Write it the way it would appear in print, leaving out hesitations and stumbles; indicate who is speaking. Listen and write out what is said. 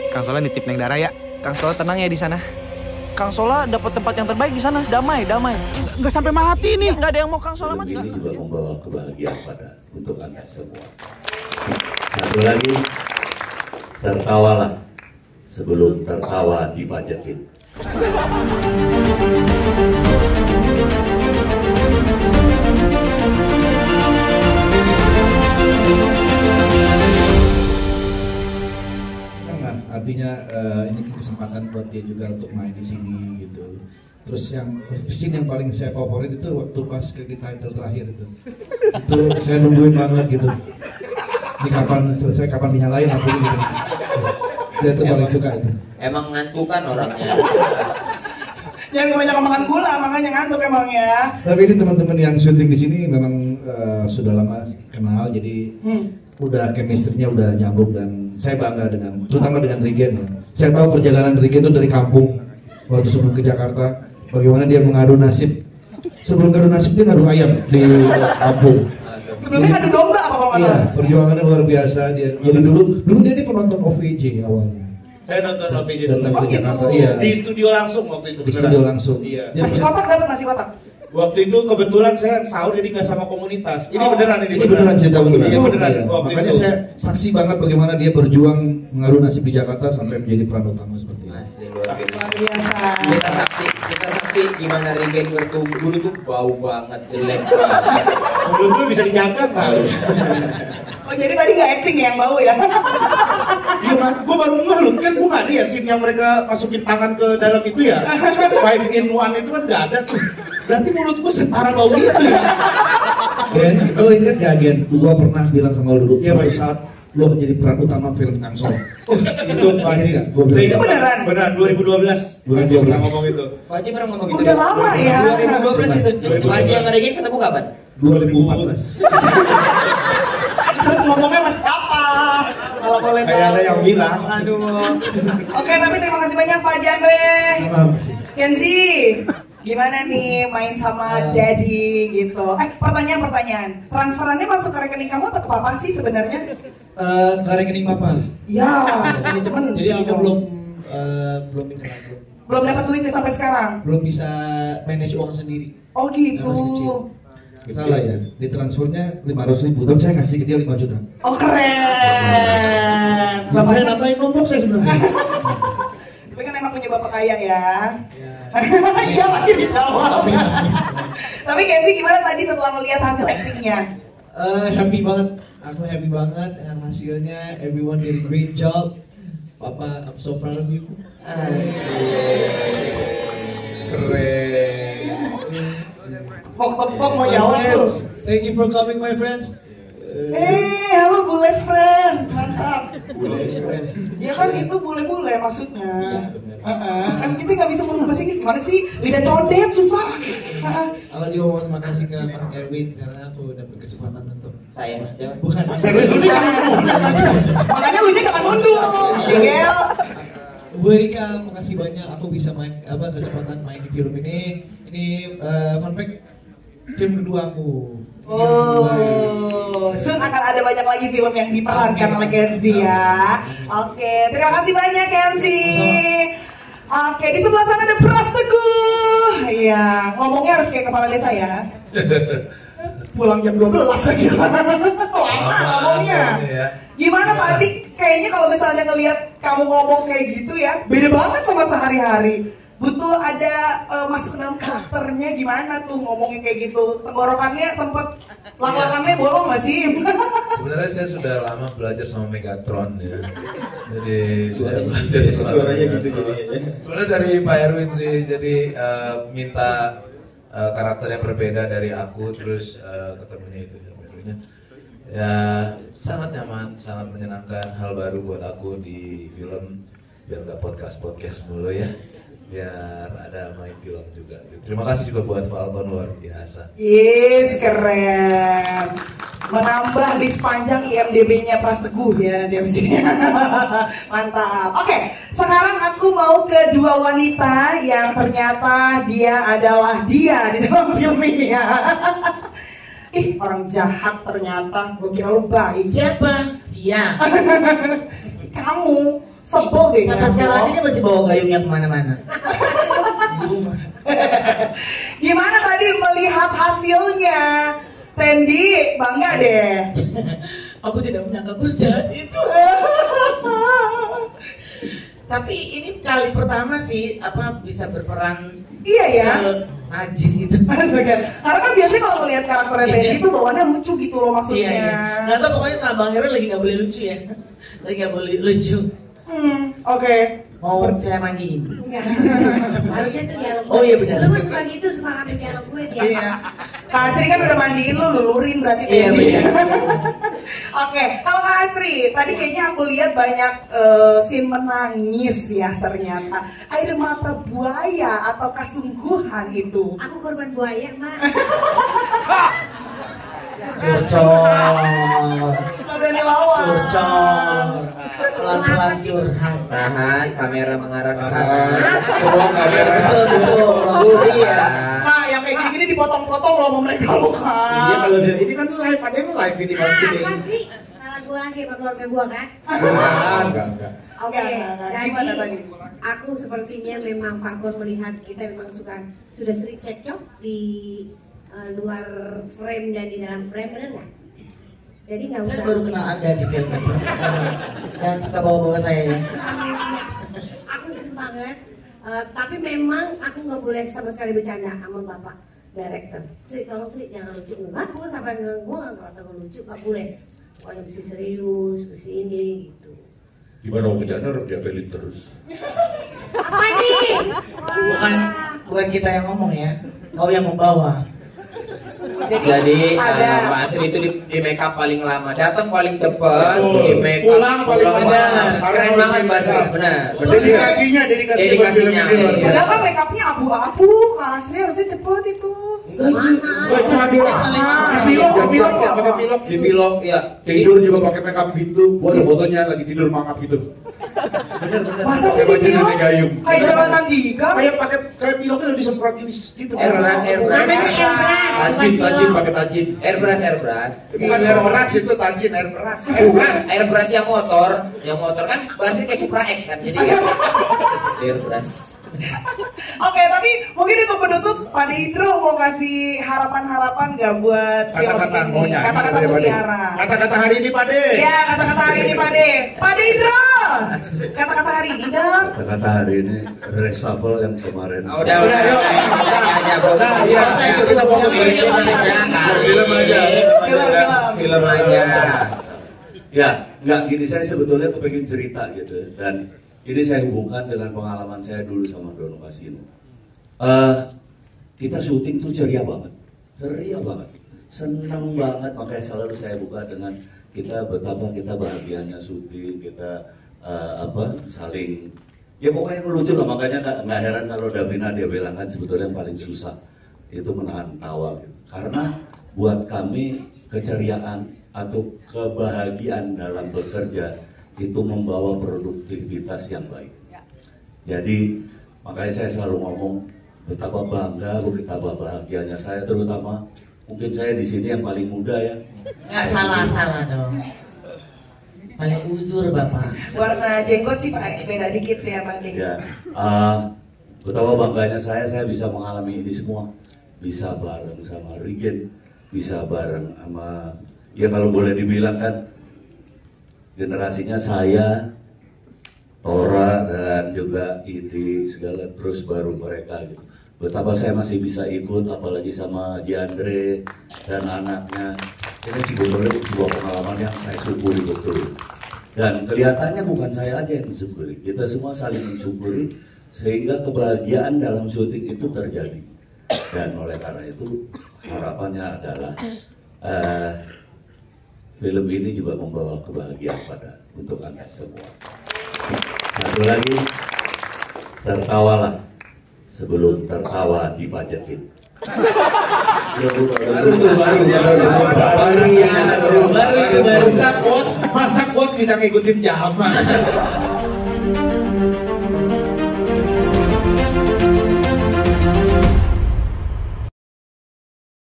Speaker 1: Kang Sola nitip Neng Dara ya. Kang Sola tenang ya di sana. Kang Sola dapat tempat yang terbaik di sana. Damai. Nggak sampai mati nih. Nggak ada yang mau Kang Sola mati.
Speaker 2: Ini juga membawa kebahagiaan untuk Anda semua. Satu lagi, tertawalah sebelum tertawa dibajetin.
Speaker 3: Artinya ini kesempatan buat dia juga untuk main di sini gitu. Terus yang scene yang paling saya favorit itu waktu pas ke title terakhir itu saya nungguin banget gitu. Ini kapan selesai, kapan dinyalain aku gitu. Saya tuh paling suka itu.
Speaker 4: Emang ngantuk kan orangnya.
Speaker 5: Jangan kebanyakan makan gula, makanya ngantuk emang ya.
Speaker 3: Tapi ini teman-teman yang syuting di sini memang sudah lama kenal, jadi udah chemistry-nya udah nyambung dan saya bangga dengan, terutama dengan Rigen ya. Saya tahu perjalanan Rigen itu dari kampung waktu sebelum ke Jakarta, bagaimana dia mengadu nasib. Sebelum ngadu nasib dia ngadu ayam di kampung.
Speaker 5: Sebelumnya ngadu domba apa kalau nggak salah?
Speaker 3: Iya, perjuangannya luar biasa dia. Jadi dulu dia penonton OVJ awalnya.
Speaker 6: Saya nonton OVJ dulu.
Speaker 3: Datang ke Jakarta, iya.
Speaker 6: Di studio langsung waktu itu.
Speaker 3: Di studio langsung.
Speaker 6: Iya.
Speaker 5: Nasi kotak dapat nasi kotak.
Speaker 6: Waktu itu kebetulan saya sahur jadi nggak sama komunitas. Ini beneran
Speaker 3: Ini beneran cerita beneran.
Speaker 6: Iya beneran.
Speaker 3: Iya. Makanya saya saksi banget bagaimana dia berjuang mengadu nasib di Jakarta sampai menjadi peran utama seperti ini.
Speaker 4: Asli luar
Speaker 5: Luar
Speaker 4: biasa.
Speaker 5: biasa.
Speaker 4: Kita saksi gimana Rigen bertumbuh dulu tuh bau banget, jelek banget.
Speaker 6: Mulut tuh bisa dijaga nggak?
Speaker 5: Oh jadi tadi nggak acting ya yang bau ya?
Speaker 6: Iya mas, gue baru ngeh loh, kan gue nggak ada ya scene yang mereka masukin tangan ke dalam itu ya. 5 in 1 itu kan nggak ada tuh. Berarti mulut gue setara bau itu ya.
Speaker 3: Gen, lo inget gak Gen? Gua pernah bilang sama lo dulu,
Speaker 6: Iya,
Speaker 3: suatu
Speaker 6: Pak.
Speaker 3: saat lo jadi peran utama film Kang Sol.
Speaker 6: Itu Pak Haji. Saya ingat
Speaker 5: Beneran?
Speaker 6: beneran 2012. Pak Haji pernah ngomong itu.
Speaker 4: Pak Haji pernah ngomong gitu.
Speaker 5: Udah lama ya.
Speaker 4: 2012 itu. Pak Haji sama Rigen ketemu kapan?
Speaker 3: 2014.
Speaker 5: Terus ngomongnya mas siapa? Kalau boleh tahu.
Speaker 6: Kayak ada yang bilang.
Speaker 5: Aduh. Oke, tapi terima kasih banyak Pak Jandre.
Speaker 3: Sama sih.
Speaker 5: Kenzi, gimana nih main sama Daddy gitu? Pertanyaan. Transferannya masuk ke rekening kamu atau ke papa sih sebenarnya?
Speaker 3: Ke rekening papa.
Speaker 5: Ya, manajemen.
Speaker 3: Jadi aku belum
Speaker 5: belum dapat duitnya sampai sekarang.
Speaker 3: belum bisa manage uang sendiri.
Speaker 5: Oh gitu.
Speaker 3: Masih kecil. Salah ya, di transfernya 500.000, tapi saya ngasih ke dia 5 juta.
Speaker 5: Oh keren.
Speaker 3: Bapak saya nambahin nombor saya sebenarnya.
Speaker 5: Tapi kan enak punya bapak kaya ya. Iya lagi dijawab. Tapi Kenzi gimana tadi setelah melihat hasil actingnya?
Speaker 7: Happy banget, aku happy banget dengan hasilnya. Everyone did a great job. Papa, I'm so proud of you.
Speaker 6: Keren.
Speaker 5: Pok mau jawab tuh.
Speaker 7: Thank you for coming, my friends.
Speaker 5: Halo Bules friend, mantap.
Speaker 4: Bules friend.
Speaker 5: Ya kan itu bule-bule maksudnya.
Speaker 4: Iya, benar.
Speaker 5: Kan kita nggak bisa ngomong bahasa Inggris, gimana sih? Lidah condet susah.
Speaker 7: Aku juga mau terima kasih ke Mas Erwin karena aku dapat kesempatan untuk
Speaker 4: Saya siapa?
Speaker 7: bukan
Speaker 6: Mas Erwin dulu kan.
Speaker 5: Makanya lu jangan nunduk, Miguel.
Speaker 7: Bu Erika, makasih banyak aku bisa main kesempatan main di film ini. Ini fun fact, film kedua aku.
Speaker 5: Oh, soon akan ada banyak lagi film yang diperankan oleh Kenzi ya. Oke, terima kasih banyak Kenzi. Oke, di sebelah sana ada Pras Teguh. Iya, ngomongnya harus kayak kepala desa ya. Pulang jam 12 lagi. Lama ngomongnya. Gimana tadi? Kayaknya kalau misalnya ngelihat kamu ngomong kayak gitu ya, beda banget sama sehari-hari. Butuh ada masuk ke dalam karakternya, gimana tuh ngomongnya kayak gitu. Tenggorokannya sempet lak-lakannya bolong gak sih?
Speaker 8: Sebenarnya saya sudah lama belajar sama Megatron ya. Jadi saya belajar sama
Speaker 2: Suaranya
Speaker 8: Megatron.
Speaker 2: gitu jadinya.
Speaker 8: Sebenarnya dari Pak Erwin sih. Jadi minta karakter yang berbeda dari aku, terus ketemunya itu ya Pak Erwinnya. Ya sangat nyaman, sangat menyenangkan, hal baru buat aku di film. Biar nggak podcast mulu ya. Biar ada main film juga. Terima kasih juga buat Falcon, luar biasa.
Speaker 5: Yes, keren. Menambah list panjang IMDb-nya Pras Teguh ya nanti abis ini. Mantap. Oke, sekarang aku mau ke dua wanita yang ternyata dia adalah dia di dalam film ini ya. Ih, orang jahat ternyata. Gue kira lu baik.
Speaker 4: Siapa?
Speaker 9: Dia.
Speaker 5: Kamu sebel deh.
Speaker 9: Sampai sekarang aja dia masih bawa gayungnya kemana-mana.
Speaker 5: Gimana tadi melihat hasilnya? Tendi, bangga deh.
Speaker 9: Aku tidak menyangka bos jahat itu. Tapi ini kali pertama sih bisa berperan.
Speaker 5: Iya ya.
Speaker 9: Najis gitu.
Speaker 5: Karena kan biasanya kalau ngelihat karakternya Tendi itu bawaannya lucu gitu loh maksudnya.
Speaker 9: Iya. Nggak tahu pokoknya sama Bang Hero lagi nggak boleh lucu ya. Lagi nggak boleh lucu.
Speaker 5: Oke.
Speaker 9: Mau saya mandiin?
Speaker 10: Enggak. Harusnya itu dialog.
Speaker 9: Oh iya benar.
Speaker 10: Lu mah suka gitu, suka ngambil dialog gue dia.
Speaker 5: Iya. Kak Astri kan udah mandiin lu, lulurin berarti
Speaker 9: Iya
Speaker 5: Tendi.
Speaker 9: benar.
Speaker 5: Oke, kalau Kak Astri, tadi kayaknya aku lihat banyak scene menangis ya ternyata. Air mata buaya atau kesungguhan itu.
Speaker 10: Aku korban buaya, Mak.
Speaker 9: Curcol.
Speaker 5: Gak berani lawan.
Speaker 9: Curcol. Pelan-pelan curhat.
Speaker 4: Tahan, kamera mengarah ke sana.
Speaker 6: Tolong kamera.
Speaker 9: Iya.
Speaker 5: Nah, yang kayak gini-gini dipotong-potong loh sama mereka loh
Speaker 6: Iya
Speaker 5: kan.
Speaker 6: kalau dari ini kan live, ada yang live ini pasti.
Speaker 10: Apa sih? Salah gue lagi sama keluarga gue kan?
Speaker 6: Enggak.
Speaker 10: Oke,
Speaker 5: Enggak. Gimana tadi?
Speaker 10: jadi aku sepertinya memang Falcon melihat kita memang sudah sering cekcok di luar frame dan di dalam frame, benar nggak? Jadi nggak usah.
Speaker 9: Saya baru kenal Anda di film itu. Jangan suka bawa-bawa saya ya.
Speaker 10: Suka amnesia. Aku seneng banget. Tapi memang aku nggak boleh sama sekali bercanda sama bapak director. Sri, tolong Sri, jangan lucu. Enggak, gue sampai gue nggak ngerasa gue lucu, nggak boleh. Pokoknya mesti serius, mesti ini gitu.
Speaker 6: Gimana mau bercanda harus diapelin terus.
Speaker 10: Apa nih?
Speaker 9: Bukan kita yang ngomong ya. Kau yang membawa.
Speaker 4: Jadi
Speaker 5: ada
Speaker 4: Mbak Asri itu di make up paling lama, datang paling cepet, di make up
Speaker 6: Pulang paling lama.
Speaker 4: Keren banget Mbak Asri, benar.
Speaker 6: Dedikasinya buat film ini luar biasa.
Speaker 5: Padahal kan make upnya abu-abu, Kak Astri harusnya cepet itu.
Speaker 4: Di pilok ya.
Speaker 6: Tidur juga pakai makeup gitu. Gua ada fotonya lagi tidur mangap gitu.
Speaker 5: Masa sih
Speaker 6: Pakai baju
Speaker 5: di pilok?
Speaker 6: nenek gayung.
Speaker 5: Kayak jalanan giga.
Speaker 6: Kayak piloknya udah disemprot ini gitu.
Speaker 4: Airbrush.
Speaker 6: Tajin pakai tajin.
Speaker 4: Airbrush.
Speaker 6: Bukan airbrush itu tajin, airbrush.
Speaker 4: Airbrush yang motor kan Mbak Asri kayak Supra X kan, jadi ya. Airbrush.
Speaker 5: Oke, tapi mungkin untuk penutup Pak Indro mau kasih harapan-harapan nggak buat film
Speaker 6: Kata-kata
Speaker 5: ini?
Speaker 6: maunya.
Speaker 5: Kata-kata mutiara.
Speaker 6: Kata-kata hari ini Pak De.
Speaker 5: Ya, kata-kata hari ini Pak De. Pak Indro. Kata-kata hari ini dong.
Speaker 2: Kata-kata hari ini reshuffle yang kemarin.
Speaker 4: Udah yuk.
Speaker 6: Kita fokus
Speaker 4: Film aja.
Speaker 2: Ya, nggak gini, saya sebetulnya kepengen cerita gitu. Dan ini saya hubungkan dengan pengalaman saya dulu sama Dono Kasino. Kita syuting tuh ceria banget, seneng banget. Makanya selalu saya buka dengan betapa kita bahagianya syuting, kita saling, ya pokoknya lucu lah. Makanya nggak heran kalau Davina dia bilang kan sebetulnya yang paling susah itu menahan tawa gitu. Karena buat kami keceriaan atau kebahagiaan dalam bekerja itu membawa produktivitas yang baik. Jadi makanya saya selalu ngomong betapa bangga, betapa bahagianya saya, terutama mungkin saya di sini yang paling muda ya.
Speaker 9: Nggak salah dong. Paling uzur Bapak.
Speaker 5: Warna jenggot sih Pak beda dikit ya Pak De.
Speaker 2: Ya, betapa bangganya saya bisa mengalami ini semua, bisa bareng sama Rigen, bisa bareng sama, ya kalau boleh dibilang kan generasinya saya, Tora dan juga Idi segala, terus baru mereka gitu. Betapa saya masih bisa ikut, apalagi sama Jiandre dan anaknya. Ini sebetulnya sebuah pengalaman yang saya syukuri betul. Dan kelihatannya bukan saya aja yang mensyukuri, kita semua saling mensyukuri sehingga kebahagiaan dalam syuting itu terjadi. Dan oleh karena itu harapannya adalah film ini juga membawa kebahagiaan untuk Anda semua. Satu lagi, tertawalah sebelum tertawa dibajekin.
Speaker 6: Masa quote bisa ngikutin zaman.